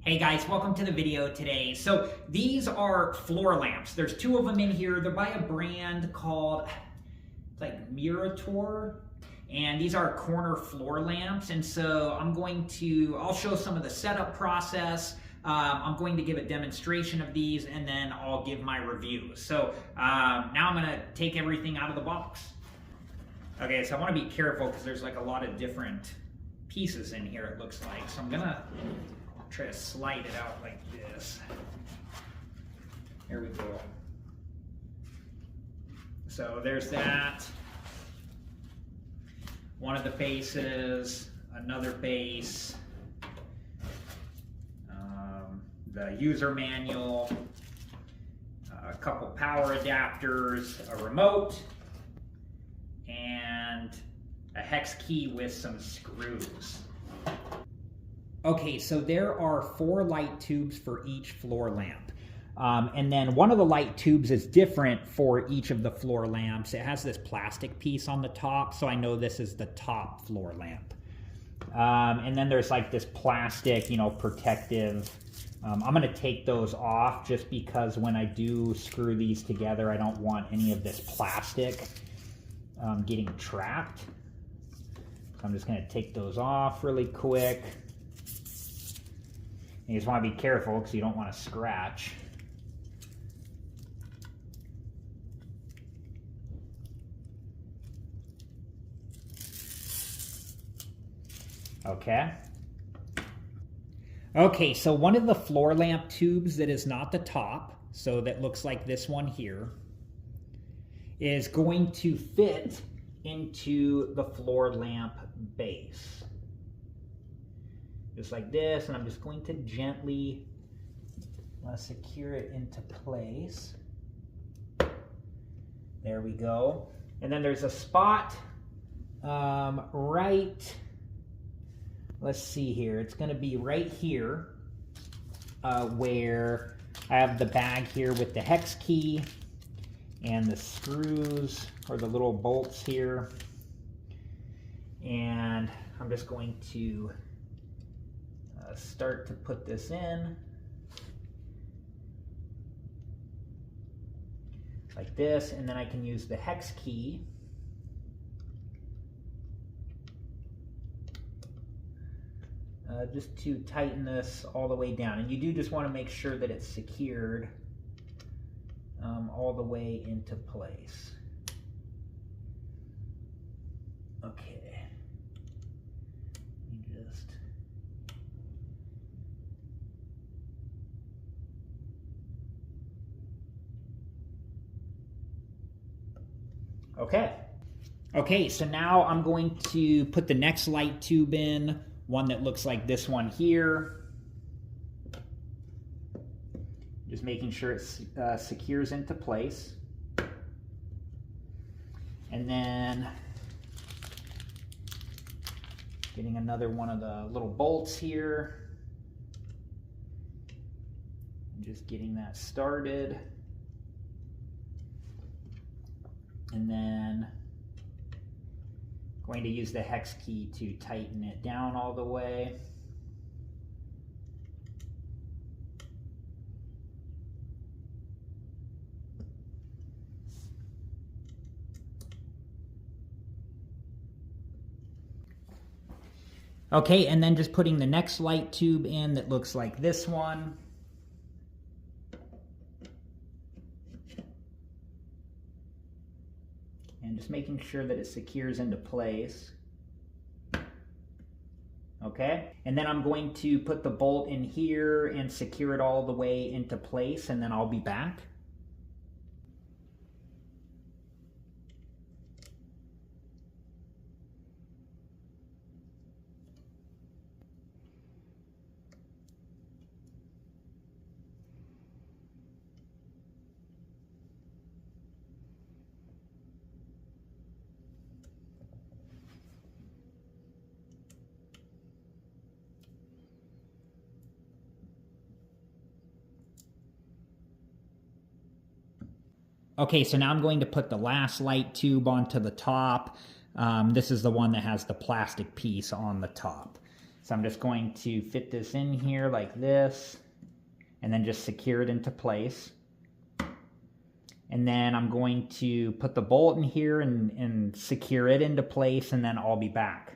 Hey guys, welcome to the video today. So these are floor lamps. There's two of them in here. They're by a brand called like Miortior, and these are corner floor lamps. And so I'll show some of the setup process. I'm going to give a demonstration of these, and then I'll give my review. So now I'm gonna take everything out of the box. Okay, so I wanna be careful because there's like a lot of different pieces in here, it looks like. So I'm gonna try to slide it out like this. There we go. So there's that. One of the bases, another base, the user manual, a couple power adapters, a remote, and a hex key with some screws. Okay, so there are 4 light tubes for each floor lamp. And then one of the light tubes is different for each of the floor lamps. It has this plastic piece on the top, so I know this is the top floor lamp. And then there's like this plastic, protective. I'm gonna take those off just because when I do screw these together, I don't want any of this plastic getting trapped. So I'm just gonna take those off really quick. You just want to be careful because you don't want to scratch. Okay. Okay, so one of the floor lamp tubes that is not the top, so that looks like this one here, is going to fit into the floor lamp base. Just like this, and I'm just going to gently secure it into place. There we go. And then there's a spot let's see here, it's going to be right here where I have the bag here with the hex key and the screws or the little bolts here. And I'm just going to start to put this in like this, and then I can use the hex key just to tighten this all the way down. And you do just want to make sure that it's secured all the way into place. Okay. Okay, so now I'm going to put the next light tube in, one that looks like this one here. Just making sure it secures into place. And then getting another one of the little bolts here. Just getting that started. And then going to use the hex key to tighten it down all the way. Okay, and then just putting the next light tube in that looks like this one. And just making sure that it secures into place. Okay, and then I'm going to put the bolt in here and secure it all the way into place, and then I'll be back. Okay, so now I'm going to put the last light tube onto the top. This is the one that has the plastic piece on the top. So I'm just going to fit this in here like this, and then just secure it into place. And then I'm going to put the bolt in here and secure it into place, and then I'll be back.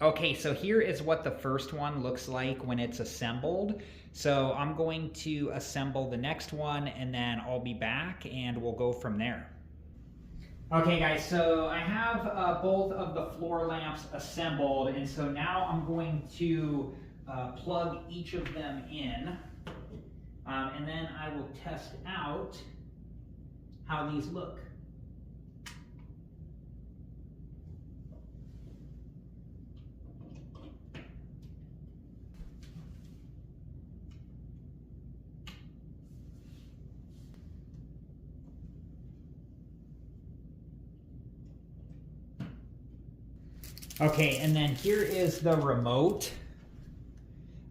Okay, so here is what the first one looks like when it's assembled. So I'm going to assemble the next one, and then I'll be back and we'll go from there. Okay guys, so I have both of the floor lamps assembled, and so now I'm going to plug each of them in, and then I will test out how these look. Okay, and then here is the remote.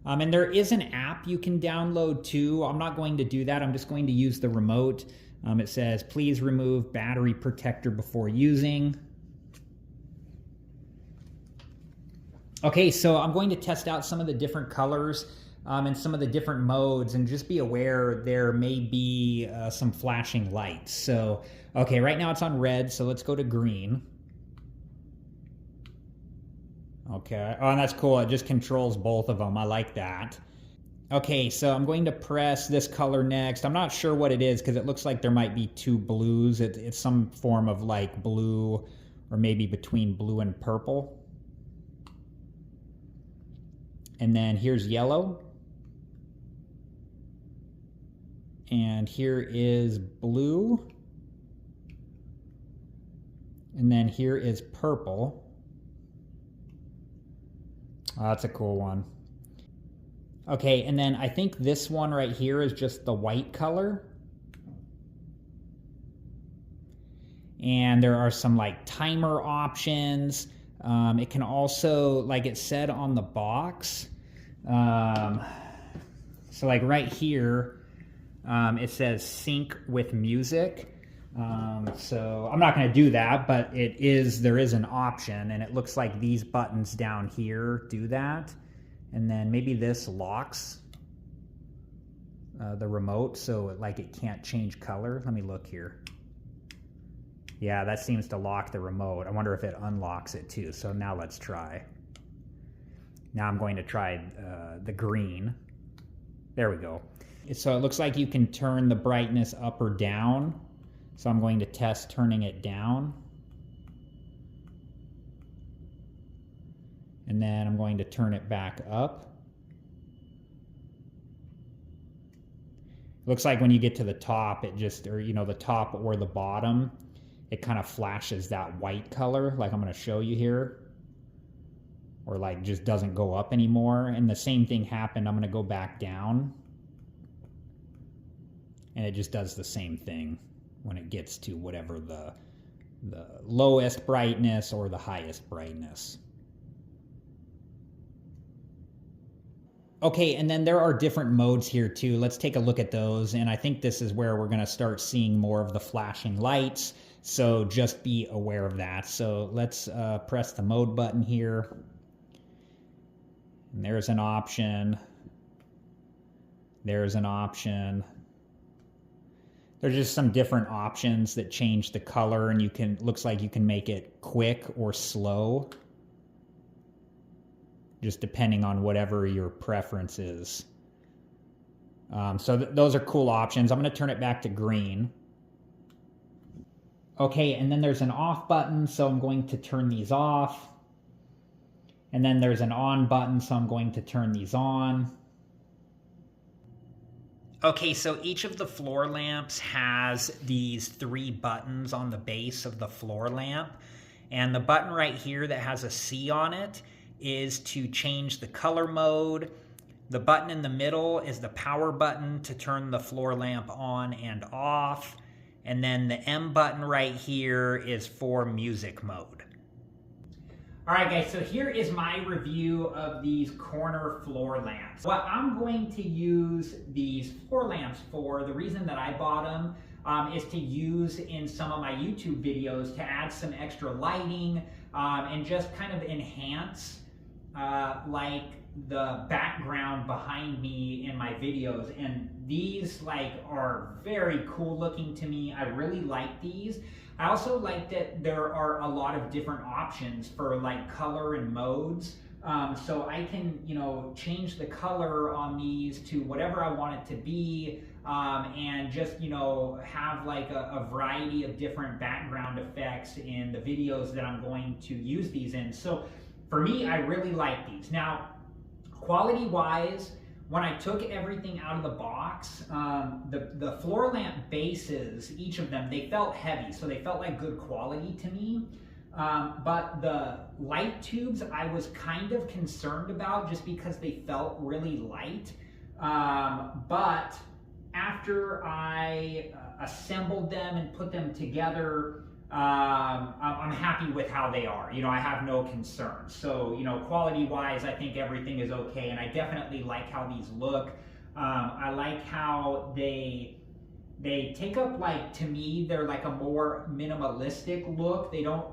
And there is an app you can download too. I'm not going to do that. I'm just going to use the remote. It says, please remove battery protector before using. Okay, so I'm going to test out some of the different colors and some of the different modes, and just be aware there may be some flashing lights. So, okay, right now it's on red, so let's go to green. Okay, oh, and that's cool. It just controls both of them. I like that. Okay, so I'm going to press this color next. I'm not sure what it is because it looks like there might be two blues. It's some form of like blue, or maybe between blue and purple. And then here's yellow. And here is blue. And then here is purple. Oh, that's a cool one. Okay, and then I think this one right here is just the white color. And there are some like timer options. It can also, like it said on the box, so like right here, it says sync with music. So I'm not going to do that, but there is an option, and it looks like these buttons down here do that. And then maybe this locks the remote, so it can't change color. Let me look here. Yeah, that seems to lock the remote. I wonder if it unlocks it too. So now let's try. Now I'm going to try the green. There we go. So it looks like you can turn the brightness up or down. So I'm going to test turning it down. And then I'm going to turn it back up. Looks like when you get to the top, the top or the bottom, it kind of flashes that white color, like I'm going to show you here. Or like just doesn't go up anymore. And the same thing happened. I'm going to go back down. And it just does the same thing when it gets to whatever the lowest brightness or the highest brightness. Okay, and then there are different modes here too. Let's take a look at those, and I think this is where we're going to start seeing more of the flashing lights, so just be aware of that. So let's press the mode button here, and there's an option. There's an option. There's just some different options that change the color, and looks like you can make it quick or slow, just depending on whatever your preference is. So those are cool options. I'm going to turn it back to green. Okay, and then there's an off button, so I'm going to turn these off. And then there's an on button, so I'm going to turn these on. Okay, so each of the floor lamps has these 3 buttons on the base of the floor lamp. And the button right here that has a C on it is to change the color mode. The button in the middle is the power button to turn the floor lamp on and off. And then the M button right here is for music mode. All right, guys, so here is my review of these corner floor lamps. What I'm going to use these floor lamps for, the reason that I bought them, is to use in some of my YouTube videos to add some extra lighting and just kind of enhance like the background behind me in my videos. And these are very cool looking to me. I really like these. I also like that there are a lot of different options for color and modes. So I can, change the color on these to whatever I want it to be, and just, have a variety of different background effects in the videos that I'm going to use these in. So for me, I really like these. Now, quality-wise, when I took everything out of the box, the floor lamp bases, each of them, they felt heavy, so they felt like good quality to me. But the light tubes I was kind of concerned about just because they felt really light. But after I assembled them and put them together, I'm happy with how they are. I have no concerns. So, quality-wise, I think everything is okay, and I definitely like how these look. I like how they take up, to me, they're a more minimalistic look. They don't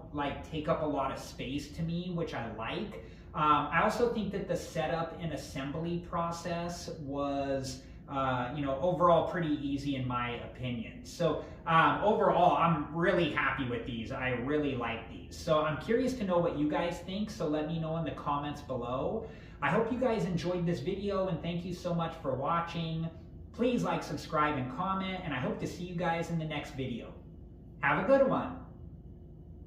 take up a lot of space to me, which I like. I also think that the setup and assembly process was overall pretty easy in my opinion. So overall, I'm really happy with these. I really like these. So I'm curious to know what you guys think, so let me know in the comments below. I hope you guys enjoyed this video, and thank you so much for watching. Please like, subscribe, and comment, and I hope to see you guys in the next video. Have a good one.